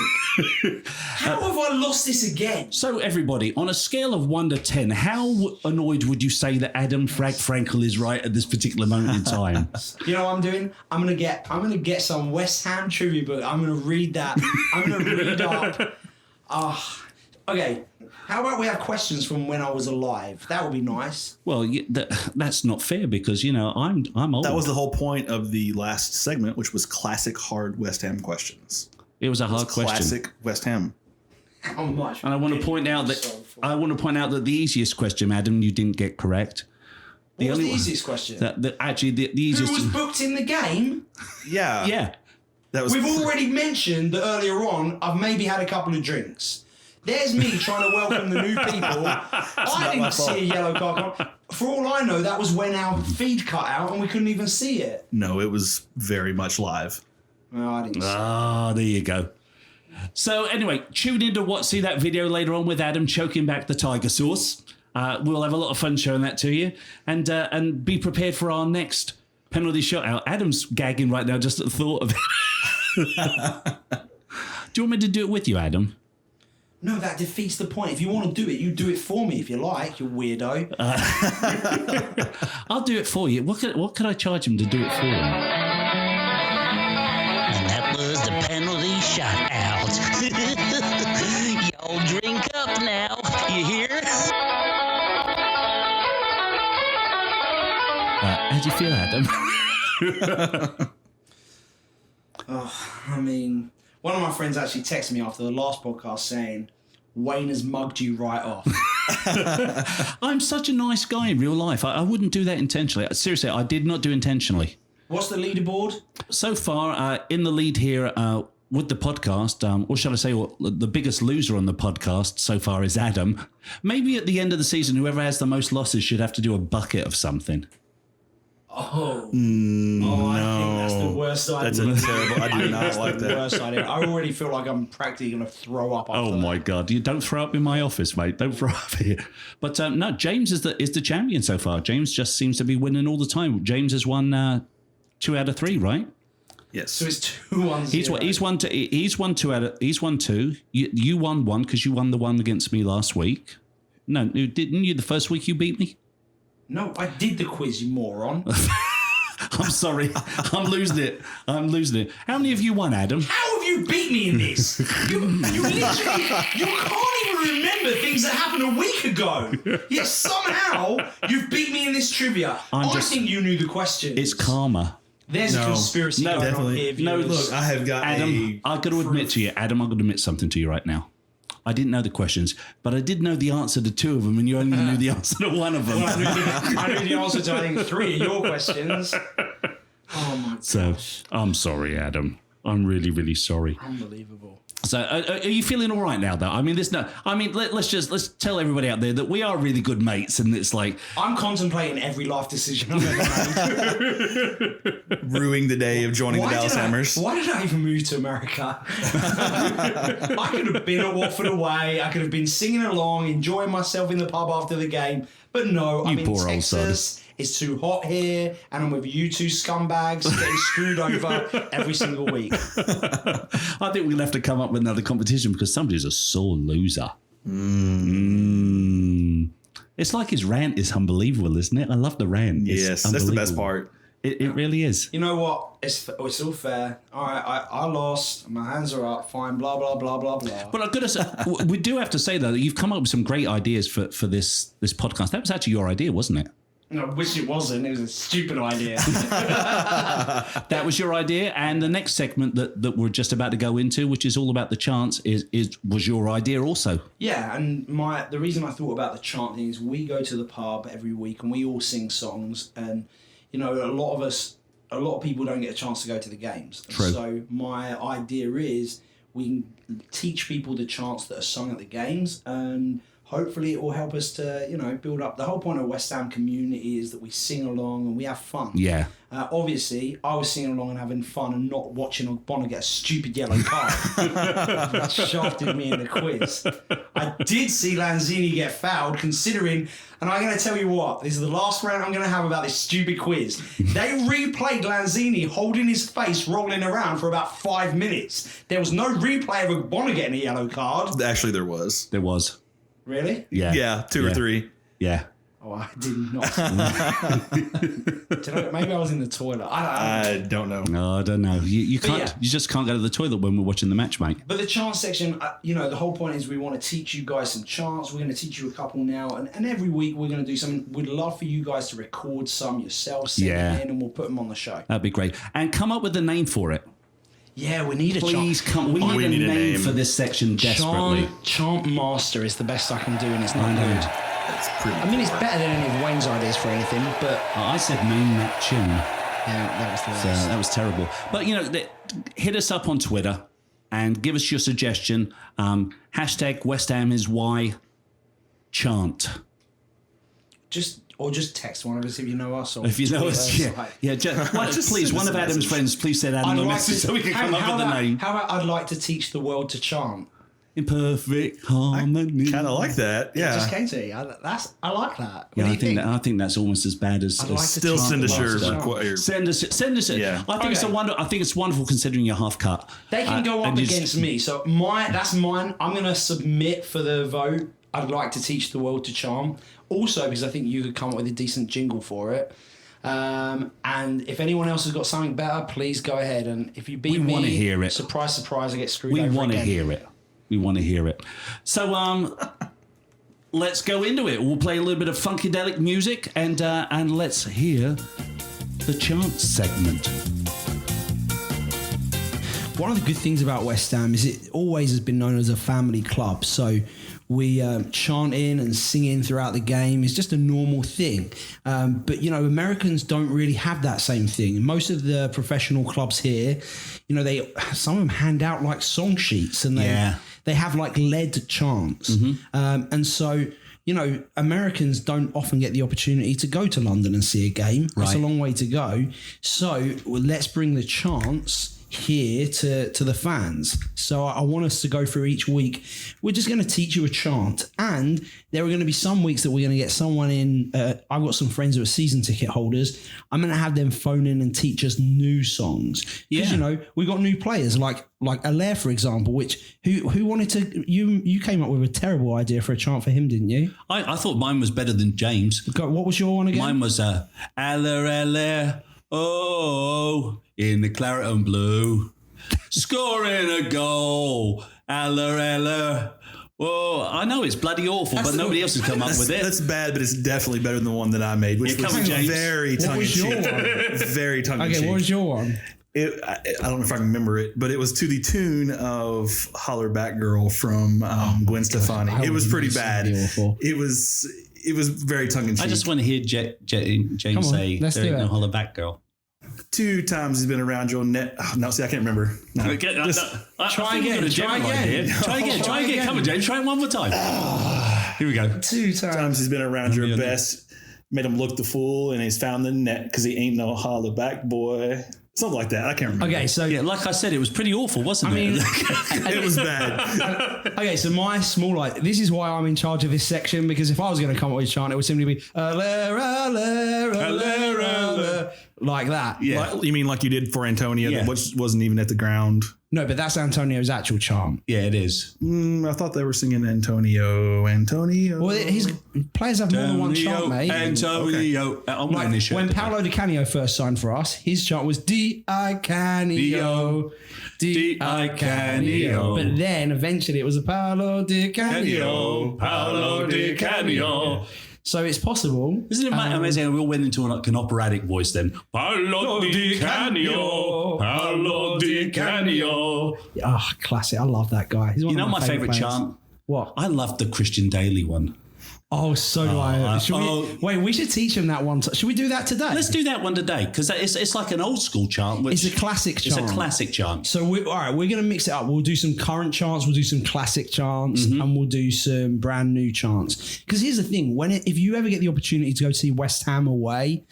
How have I lost this again? So, everybody, on a scale of 1 to 10, how annoyed would you say that Adam Frankel is right at this particular moment in time? You know what I'm doing? I'm gonna get some West Ham trivia book. I'm gonna read that. I'm gonna read up. Okay. How about we have questions from when I was alive? That would be nice. Well, that's not fair because I'm old. That was the whole point of the last segment, which was classic hard West Ham questions. It was a hard question. Classic West Ham. How much? And I want to point out that the easiest question, Adam, you didn't get correct. What was the easiest question? Actually, the easiest. Who was booked in the game? Yeah. Yeah. We've already mentioned that earlier on. I've maybe had a couple of drinks. There's me trying to welcome the new people. I didn't see a yellow card. For all I know, that was when our feed cut out and we couldn't even see it. No, it was very much live. No, I didn't see it. There you go. So anyway, tune in to see that video later on with Adam choking back the tiger sauce. We'll have a lot of fun showing that to you. And be prepared for our next penalty shot out. Adam's gagging right now just at the thought of it. Do you want me to do it with you, Adam? No, that defeats the point. If you want to do it, you do it for me if you like, you weirdo. I'll do it for you. What could I charge him to do it for him? And that was the penalty shot out. Y'all drink up now. You hear? How do you feel, Adam? I mean, one of my friends actually texted me after the last podcast saying, Wayne has mugged you right off. I'm such a nice guy in real life. I wouldn't do that intentionally. Seriously, I did not do intentionally. What's the leaderboard? So far, in the lead here with the podcast, or shall I say, the biggest loser on the podcast so far is Adam. Maybe at the end of the season, whoever has the most losses should have to do a bucket of something. I think that's the worst idea. That's a terrible. I do not That's like the that. worst idea. I already feel like I'm practically going to throw up. After Oh my God! You don't throw up in my office, mate. Don't throw up here. But no, James is the champion so far. James just seems to be winning all the time. James has won 2 out of 3, right? Yes. So it's 2-1. He's won 2. You won 1 because you won the one against me last week. No, didn't you? The first week you beat me. No, I did the quiz, you moron. I'm sorry. I'm losing it. How many have you won, Adam? How have you beat me in this? You literally, you can't even remember things that happened a week ago. Yet somehow you've beat me in this trivia. I think you knew the question. It's karma. There's a conspiracy going on here. No, viewers. look, I have got Adam, I've got to admit to you, Adam, I've got to admit something to you right now. I didn't know the questions, but I did know the answer to 2 of them, and you only knew the answer to 1 of them. Well, I knew the answer to, I think, 3 of your questions. Oh, my gosh. So, I'm sorry, Adam. I'm really, really sorry. Unbelievable. So, are you feeling all right now, though? I mean, let's tell everybody out there that we are really good mates, and it's like I'm contemplating every life decision I've ever made. ruining the day of joining the Dallas Hammers. Why did I even move to America? I could have been at Watford away. I could have been singing along, enjoying myself in the pub after the game. But no, I'm in poor old Texas. It's too hot here, and I'm with you two scumbags getting screwed over every single week. I think we'll have to come up with another competition because somebody's a sore loser. It's like his rant is unbelievable, isn't it? I love the rant. Yes, that's the best part. It really is. You know what? It's all fair. All right, I lost. My hands are up. Fine. Blah blah blah blah blah. But I've got to say, we do have to say though that you've come up with some great ideas for this podcast. That was actually your idea, wasn't it? I wish it wasn't. It was a stupid idea. That was your idea, and the next segment that we're just about to go into, which is all about the chants, was your idea also. Yeah, and the reason I thought about the chant thing is we go to the pub every week and we all sing songs, and you know a lot of people don't get a chance to go to the games. True. So my idea is we can teach people the chants that are sung at the games, and hopefully it will help us to, build up. The whole point of West Ham community is that we sing along and we have fun. Yeah. Obviously, I was singing along and having fun and not watching Bonner get a stupid yellow card. Shafted me in the quiz. I did see Lanzini get fouled, considering, and I'm going to tell you what, this is the last round I'm going to have about this stupid quiz. They replayed Lanzini holding his face, rolling around for about 5 minutes. There was no replay of Bonner getting a yellow card. Actually, there was. There was. Really? Yeah. Yeah, 2 or 3. Yeah. Oh, I did not. Maybe I was in the toilet. I don't know. No, I don't know. You can't. yeah. You just can't go to the toilet when we're watching the match, mate. But the chant section, the whole point is we want to teach you guys some chants. We're going to teach you a couple now. And every week we're going to do something. We'd love for you guys to record some yourself, send them in, and we'll put them on the show. That'd be great. And come up with a name for it. Yeah, we need a Please chant. come. We need a name for this section desperately. Chant master is the best I can do, and it's not good. That's pretty. I mean, it's better than any of Wayne's ideas for anything, but I said name that tune. yeah, that was the worst. So that was terrible. But hit us up on Twitter and give us your suggestion. Hashtag West Ham is why chant. Just text one of us if you know us. Or If you know tweet us, please. One of Adam's friends, please send Adam a message so we can come up with a name. How about I'd like to teach the world to chant? In perfect harmony. Kind of like that. Yeah. Just came to me. I like that. What Yeah, do you think? I think that's almost as bad as. I'd like to Still chant send us the your master. Send us it. Yeah. I think it's wonderful considering you're half cut. They can go up and against me. So that's mine. I'm going to submit for the vote. I'd like to teach the world to chant. Also, because I think you could come up with a decent jingle for it. And if anyone else has got something better, please go ahead. And if you beat me, wanna hear it. Surprise, surprise, I get screwed We over want to again. hear it. We want to hear it. So let's go into it. We'll play a little bit of funkadelic music and let's hear the chant segment. One of the good things about West Ham is it always has been known as a family club. So we chanting and singing throughout the game is just a normal thing. But, you know, Americans don't really have that same thing. Most of the professional clubs here, you know, some of them hand out like song sheets and they have like lead chants. And so, you know, Americans don't often get the opportunity to go to London and see a game. Right. It's a long way to go. So let's bring the chants here to the fans. So I want us to go through each week. We're just going to teach you a chant, and there are going to be some weeks that we're going to get someone in. I've got some friends who are season ticket holders. I'm going to have them phone in and teach us new songs. Because, you know, we got new players like Allaire, for example, which who wanted to, you came up with a terrible idea for a chant for him, didn't you? I thought mine was better than James. What was your one again? Mine was Allaire, oh, in the claret and blue, scoring a goal, Allaire. Oh, I know it's bloody awful, but nobody else has come up with it. That's bad, but it's definitely better than the one that I made, which was very tongue-in-cheek. Very tongue-in-cheek. Okay, what was your one? I don't know if I can remember it, but it was to the tune of "Holler Back Girl" from Gwen Stefani. It was pretty bad. It was very tongue-in-cheek. I just want to hear James say, "There ain't no holler back girl." 2 times he's been around your net. Oh, no, see, I can't remember. No. Try again. Come on, James. Try it one more time. Here we go. 2 times he's been around your best. Made him look the fool, and he's found the net because he ain't no holler back boy. Something like that. I can't remember. Okay, so yeah, like I said, it was pretty awful, wasn't it? It was bad. Okay, so my small this is why I'm in charge of this section, because if I was going to come up with a chant, it would simply be like that. Yeah, you mean like you did for Antonio, which wasn't even at the ground. No, but that's Antonio's actual chant. Yeah, it is. I thought they were singing Antonio. Well, his players have more than one chant, mate. Antonio. Okay. When Paolo Di Canio first signed for us, his chant was Di Canio. Di Canio. But then eventually it was a Paolo Di Canio. Paolo Di Canio. So it's possible. Isn't it amazing? We all went into like an operatic voice then. Paolo Di Canio. Paolo Di Canio. Ah, classic. I love that guy. He's one of my favourite chant? What? I love the Christian Daly one. Oh, so do I. Wait, we should teach him that one. Should we do that today? Let's do that one today, because it's like an old school chant. It's a classic chant. It's a classic chant. So, we're going to mix it up. We'll do some current chants, we'll do some classic chants, and we'll do some brand new chants. Because here's the thing. If you ever get the opportunity to go see West Ham away,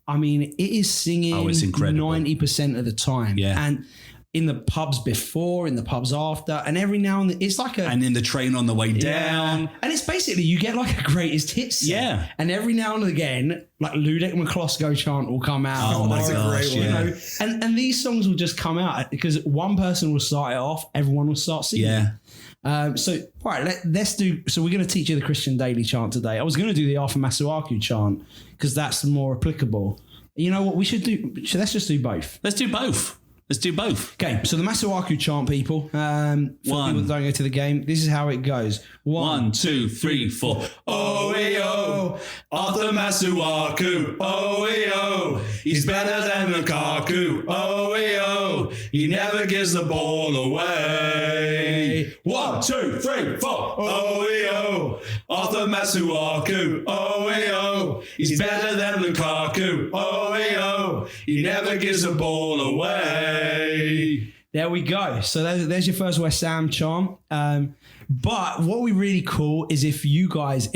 I mean, it is singing 90% of the time. Yeah. And in the pubs before, in the pubs after, and every now and then, it's like and in the train on the way down. And it's basically, you get like a greatest hits set. Yeah. And every now and again, like Ludek McCloskey chant will come out. Oh my gosh, you know, and these songs will just come out because one person will start it off, everyone will start singing. Yeah. So, all right, let's do. So, we're going to teach you the Christian Daly chant today. I was going to do the Arthur Masuaku chant because that's more applicable. You know what we should do? Let's just do both. Let's do both. Okay, so the Masuaku chant, people. For people that don't go to the game, this is how it goes. 1, 2, 3, 4. Oh, Arthur Masuaku. Oh, he's better than Lukaku. Oh, he never gives the ball away. 1, 2, 3, 4. Oh, Arthur Masuaku. Oh, he's better than Lukaku. Oh, he never gives the ball away. There we go. So there's your first West Ham chant. But what would be really cool is if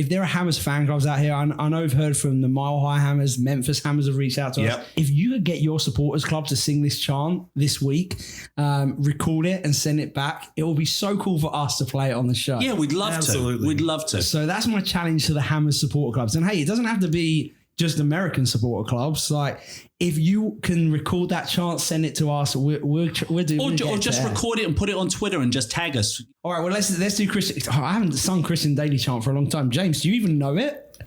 there are Hammers fan clubs out here, I know I've heard from the Mile High Hammers, Memphis Hammers have reached out to us. If you could get your supporters club to sing this chant this week, record it and send it back, it will be so cool for us to play it on the show. Yeah, we'd love to. We'd love to. So that's my challenge to the Hammers supporter clubs. And hey, it doesn't have to be just American supporter clubs. Like, if you can record that chant, send it to us. We're doing. Or just record it and put it on Twitter and just tag us. All right. Well, let's do Christian. I haven't sung Christian Daly chant for a long time. James, do you even know it?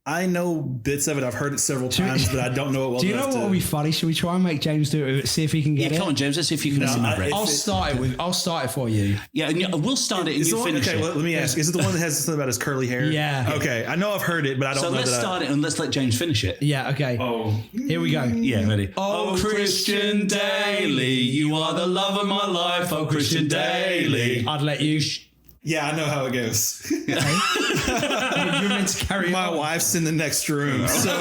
I know bits of it. I've heard it several times, but I don't know it well. Do you know what would be funny? Should we try and make James do it? See if he can get it. Come on, James. Let's see if you can see my breath. I'll start it for you. Yeah, and we'll start it and you finish it. Let me ask. Is it the one that has something about his curly hair? Yeah. Okay. I know I've heard it, but I don't know. So let's start it and let's let James finish it. Yeah, okay. Oh. Here we go. Yeah, ready. Oh, Christian Daly, you are the love of my life. Oh, Christian Daly. I'd let you. Yeah, I know how it goes. You're meant to carry My on. wife's in the next room, so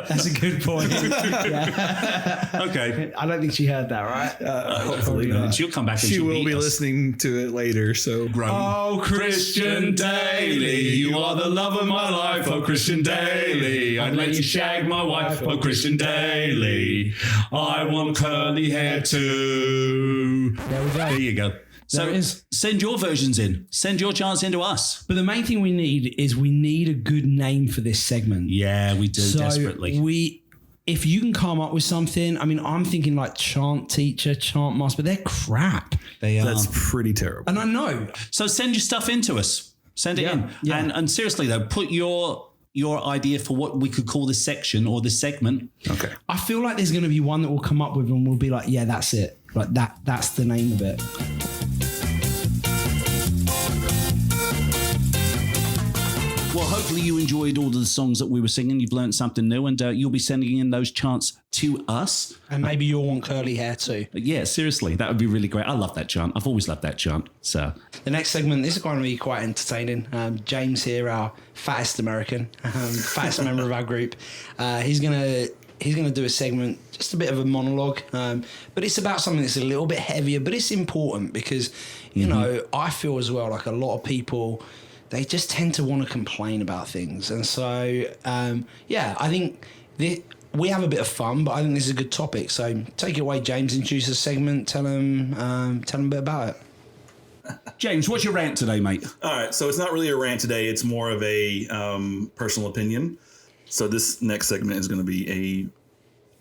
That's a good point. Yeah. Okay. I don't think she heard that, right? hopefully not. She'll come back and She she'll will beat be us. listening to it later. So Oh, Christian Daly, you are the love of my life. Oh, Christian Daly, I'd let you shag my wife. Oh, Christian Daly, I want curly hair too. There we go. There you go. So There it is. send your versions in. Send your chants into us. But the main thing we need is we need a good name for this segment. Yeah, we do desperately. If you can come up with something, I mean, I'm thinking like chant teacher, chant master, but they're crap. They are. that's pretty terrible. And I know. So send your stuff in to us. Send it in. Yeah. And seriously though, put your idea for what we could call this section or this segment. Okay. I feel like there's going to be one that we'll come up with and we'll be like, yeah, that's it. Like that's the name of it. Well, hopefully you enjoyed all of the songs that we were singing. You've learned something new, and you'll be sending in those chants to us. And maybe you'll want curly hair too. Yeah, seriously, that would be really great. I love that chant. I've always loved that chant. So The next segment, this is going to be quite entertaining. James here, our fattest American, fattest member of our group, he's gonna do a segment, just a bit of a monologue, but it's about something that's a little bit heavier, but it's important because, you know, I feel as well like a lot of people, they just tend to want to complain about things. And so, I think we have a bit of fun, but I think this is a good topic. So take it away, James, introduce the segment, tell them a bit about it. James, what's your rant today, mate? All right. So it's not really a rant today. It's more of a personal opinion. So this next segment is going to be a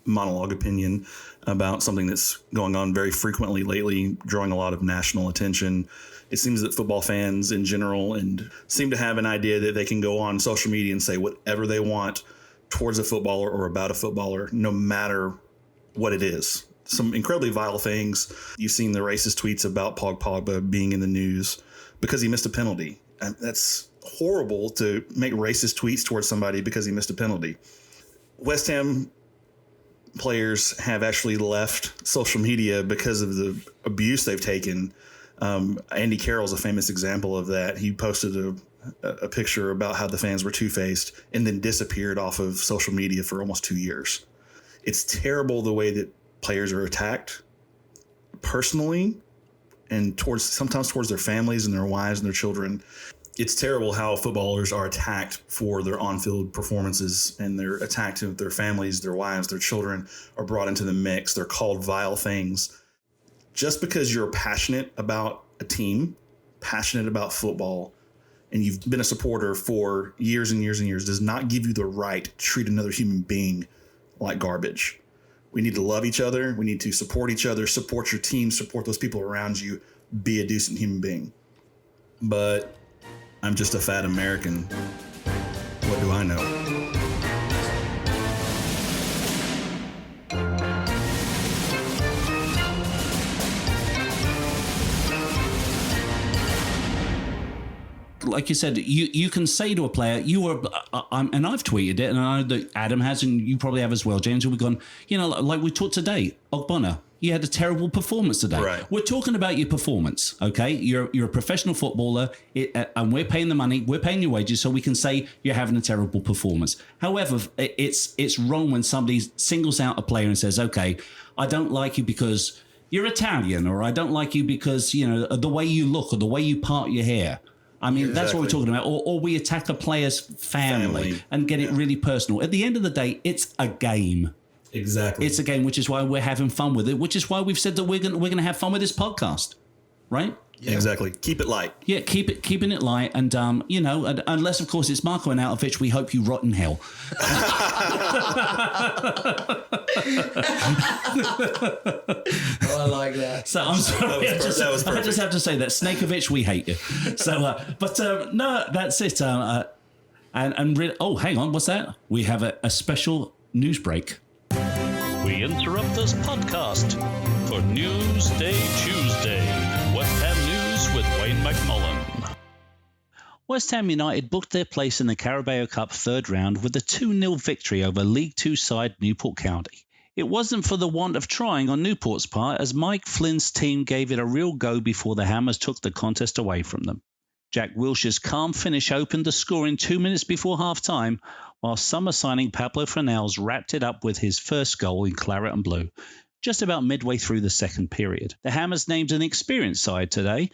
monologue opinion about something that's going on very frequently lately, drawing a lot of national attention. It seems that football fans in general and seem to have an idea that they can go on social media and say whatever they want towards a footballer or about a footballer, no matter what it is. Some incredibly vile things. You've seen the racist tweets about Pogba being in the news because he missed a penalty. And that's horrible to make racist tweets towards somebody because he missed a penalty. West Ham players have actually left social media because of the abuse they've taken. Andy Carroll's a famous example of that. He posted a picture about how the fans were two-faced and then disappeared off of social media for almost 2 years. It's terrible the way that players are attacked personally and sometimes towards their families and their wives and their children. It's terrible how footballers are attacked for their on-field performances, and they're attacked with their families, their wives, their children are brought into the mix. They're called vile things. Just because you're passionate about a team, passionate about football, and you've been a supporter for years and years and years does not give you the right to treat another human being like garbage. We need to love each other. We need to support each other, support your team, support those people around you, be a decent human being. But I'm just a fat American. What do I know? Like you said, you can say to a player, and I've tweeted it, and I know that Adam has, and you probably have as well, James, we've gone, like we talked today, Ogbonna, you had a terrible performance today. Right. We're talking about your performance, okay? You're a professional footballer, and we're paying the money, we're paying your wages, so we can say you're having a terrible performance. However, it's wrong when somebody singles out a player and says, okay, I don't like you because you're Italian, or I don't like you because, the way you look or the way you part your hair. I mean, That's what we're talking about. Or we attack a player's family and get it really personal. At the end of the day, it's a game. Exactly. It's a game, which is why we're having fun with it, which is why we've said that we're going to have fun with this podcast. Right? Exactly. Keep it light. Yeah, keeping it light, and unless of course it's Marko Arnautovic, we hope you rot in hell. I like that. So I'm sorry, I just have to say that Snakovic, we hate you. So, no, that's it. Oh, hang on, what's that? We have a special news break. We interrupt this podcast for Newsday Tuesday. West Ham News with Wayne McMullen. West Ham United booked their place in the Carabao Cup third round with a 2-0 victory over League Two side Newport County. It wasn't for the want of trying on Newport's part, as Mike Flynn's team gave it a real go before the Hammers took the contest away from them. Jack Wilshere's calm finish opened the scoring 2 minutes before half-time, while summer signing Pablo Fornals wrapped it up with his first goal in claret and blue, just about midway through the second period. The Hammers named an experienced side today,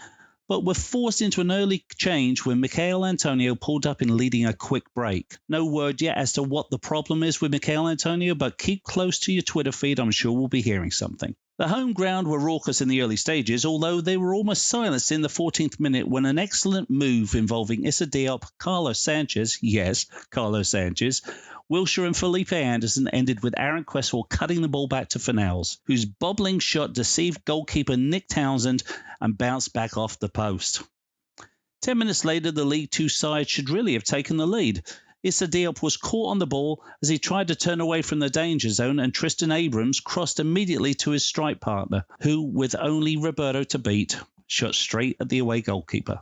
but were forced into an early change when Michail Antonio pulled up in leading a quick break. No word yet as to what the problem is with Michail Antonio, but keep close to your Twitter feed, I'm sure we'll be hearing something. The home ground were raucous in the early stages, although they were almost silenced in the 14th minute when an excellent move involving Issa Diop, Carlos Sanchez, Wilshere and Felipe Anderson ended with Aaron Cresswell cutting the ball back to Fornals, whose bobbling shot deceived goalkeeper Nick Townsend and bounced back off the post. 10 minutes later, the League Two side should really have taken the lead. Issa Diop was caught on the ball as he tried to turn away from the danger zone, and Tristan Abrams crossed immediately to his strike partner, who, with only Roberto to beat, shot straight at the away goalkeeper.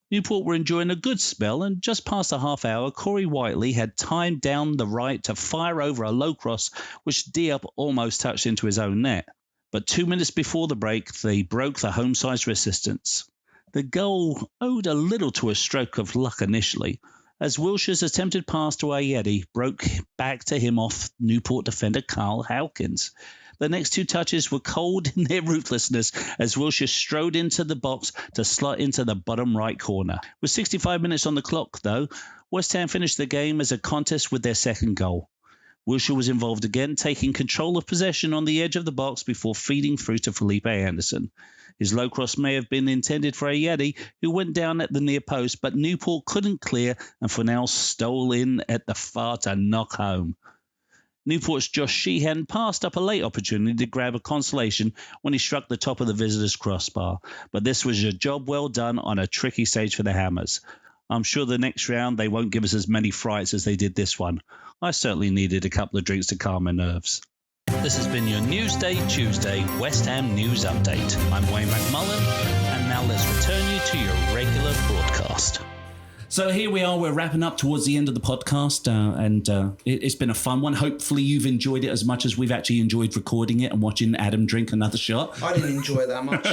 Newport were enjoying a good spell, and just past the half hour, Corey Whiteley had timed down the right to fire over a low cross, which Diop almost touched into his own net. But 2 minutes before the break, they broke the home side's resistance. The goal owed a little to a stroke of luck initially, as Wilshere's attempted pass to Ayedi broke back to him off Newport defender Carl Hawkins. The next two touches were cold in their ruthlessness as Wilshere strode into the box to slot into the bottom right corner. With 65 minutes on the clock, though, West Ham finished the game as a contest with their second goal. Wilshere was involved again, taking control of possession on the edge of the box before feeding through to Felipe Anderson. His low cross may have been intended for Ayedi, who went down at the near post, but Newport couldn't clear and Fornals stole in at the far to knock home. Newport's Josh Sheehan passed up a late opportunity to grab a consolation when he struck the top of the visitors' crossbar, but this was a job well done on a tricky stage for the Hammers. I'm sure the next round they won't give us as many frights as they did this one. I certainly needed a couple of drinks to calm my nerves. This has been your Newsday Tuesday West Ham News Update. I'm Wayne McMullen, and now let's return you to your regular broadcast. So here we are, we're wrapping up towards the end of the podcast, and it's been a fun one. Hopefully you've enjoyed it as much as we've actually enjoyed recording it and watching Adam drink another shot. I didn't enjoy it that much.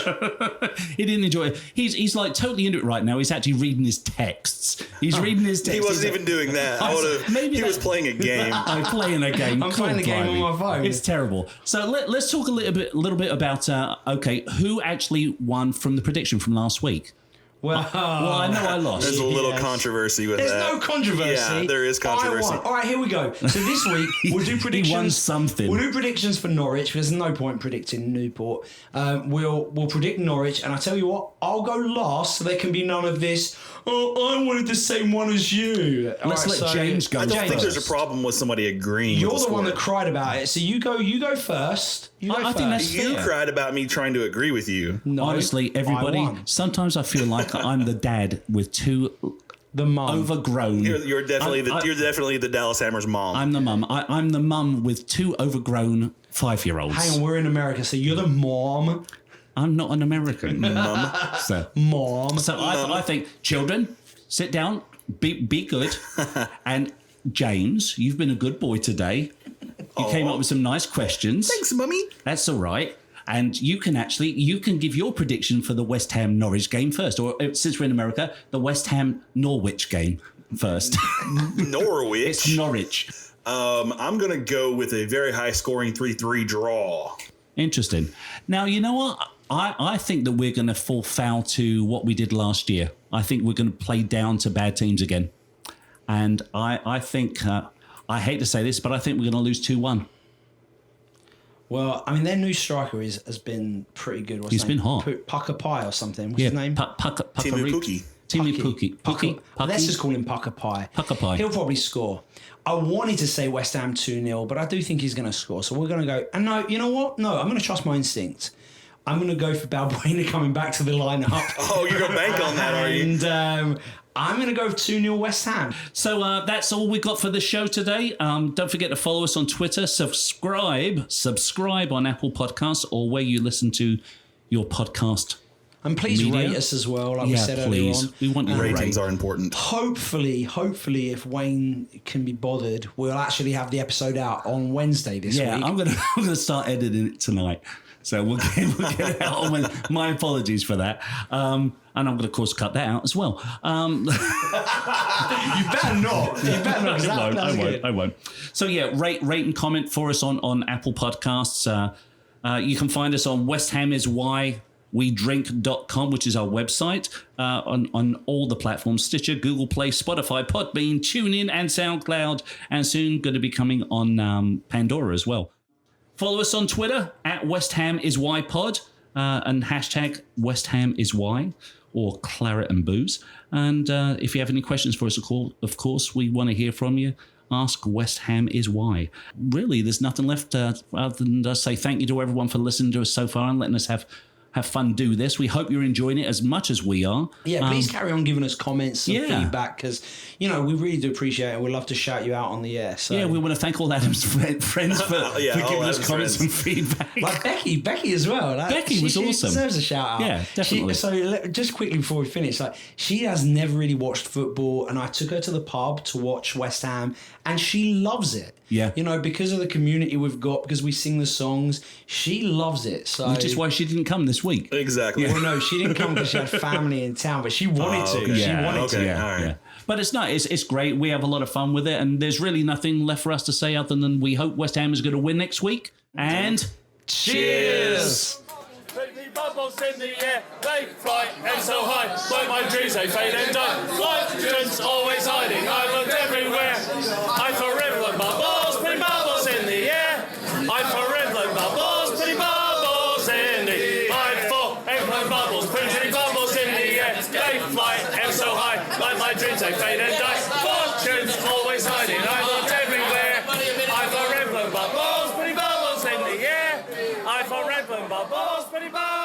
He didn't enjoy it. He's like totally into it right now. He's actually reading his texts. He's reading his texts. He wasn't even doing that. He was playing a game. I'm playing a game. I'm playing a game on my phone. It's terrible. So let's talk a little bit about, who actually won from the prediction from last week? Well, I know I lost. There's a little controversy with that. There's no controversy. Yeah, there is controversy. All right, here we go. So this week we'll do predictions. He won something. We'll do predictions for Norwich. There's no point predicting Newport. We'll predict Norwich, and I tell you what, I'll go last, so there can be none of this. Oh, I wanted the same one as you. Let's let James go. I don't think first. there's a problem with somebody agreeing. You're with the one score. that cried about it, so you go first. I think that's You fair. cried about me trying to agree with you. No, Honestly, everybody, I won. sometimes I feel like I'm the dad with two The mum. overgrown. You're definitely the Dallas Hammers mom. I'm the mum. I'm the mum with two overgrown 5-year-olds. Hang on, we're in America, so you're the mom. I'm not an American. Mum. So, Mom. I think, children, sit down, be good. And James, you've been a good boy today. You came up with some nice questions. Thanks, mummy. That's all right. And you can give your prediction for the West Ham Norwich game first, or since we're in America, the West Ham Norwich game first. Norwich. It's Norwich. I'm going to go with a very high scoring 3-3 draw. Interesting. Now, you know what? I think that we're going to fall foul to what we did last year. I think we're going to play down to bad teams again. And I think, I hate to say this, but I think we're going to lose 2-1. Well, I mean, their new striker has been pretty good. What's He's his name? been hot. Pucker Pie or something. What's his name? Timu Puki. Timu Puki. Let's just call him Pucker Pie. Pucker Pie. He'll probably score. I wanted to say West Ham 2-0, but I do think he's going to score. So we're going to go. And no, you know what? No, I'm going to trust my instinct. I'm going to go for Balbuena coming back to the lineup. Oh, you're going to bank on that, are you? And I'm going to go 2-0 West Ham. So that's all we got for the show today. Don't forget to follow us on Twitter. Subscribe on Apple Podcasts or where you listen to your podcast. And please media. rate us as well, like we said earlier on. We want your Ratings rate. are important. Hopefully, if Wayne can be bothered, we'll actually have the episode out on Wednesday this week. I'm gonna start editing it tonight. So we'll get it out. My apologies for that. And I'm going to, of course, cut that out as well. You better not. You better not. I won't. So, yeah, rate and comment for us on Apple Podcasts. You can find us on westhamis.com, which is our website, on all the platforms, Stitcher, Google Play, Spotify, Podbean, TuneIn, and SoundCloud, and soon going to be coming on Pandora as well. Follow us on Twitter at WestHamIsWhyPod and hashtag WestHamIsWhy or Claret and Booze. And if you have any questions for us, of course, we want to hear from you. Ask West Ham is why. Really, there's nothing left other than to say thank you to everyone for listening to us so far and letting us have fun do this. We hope you're enjoying it as much as we are. Yeah, please carry on giving us comments and feedback because, we really do appreciate it. We'd love to shout you out on the air. So. Yeah, we want to thank all Adam's friends for giving us comments and feedback. Like Becky as well. Becky was awesome. She deserves a shout out. Yeah, definitely. Just quickly before we finish, she has never really watched football and I took her to the pub to watch West Ham and she loves it. Yeah. Because of the community we've got, because we sing the songs, she loves it. So which is why she didn't come this week. Exactly. Well, no, she didn't come because she had family in town, but she wanted to. Okay. She wanted to. All right. Yeah. But it's nice. It's great. We have a lot of fun with it, and there's really nothing left for us to say other than we hope West Ham is going to win next week. And cheers! Baby bubbles in the air, they fly and so high. Like my dreams, they fade and die. Legends always hiding, I looked everywhere. I forever like bubbles, pretty bubbles in the air. I forever like bubbles, pretty bubbles in the air. I forever bubbles, pretty bubbles in the air. They fly and so high. Like my dreams, they fade and die. Fortune's always hiding, I looked everywhere. I forever like bubbles, pretty bubbles in the air. I forever bubbles, pretty bubbles.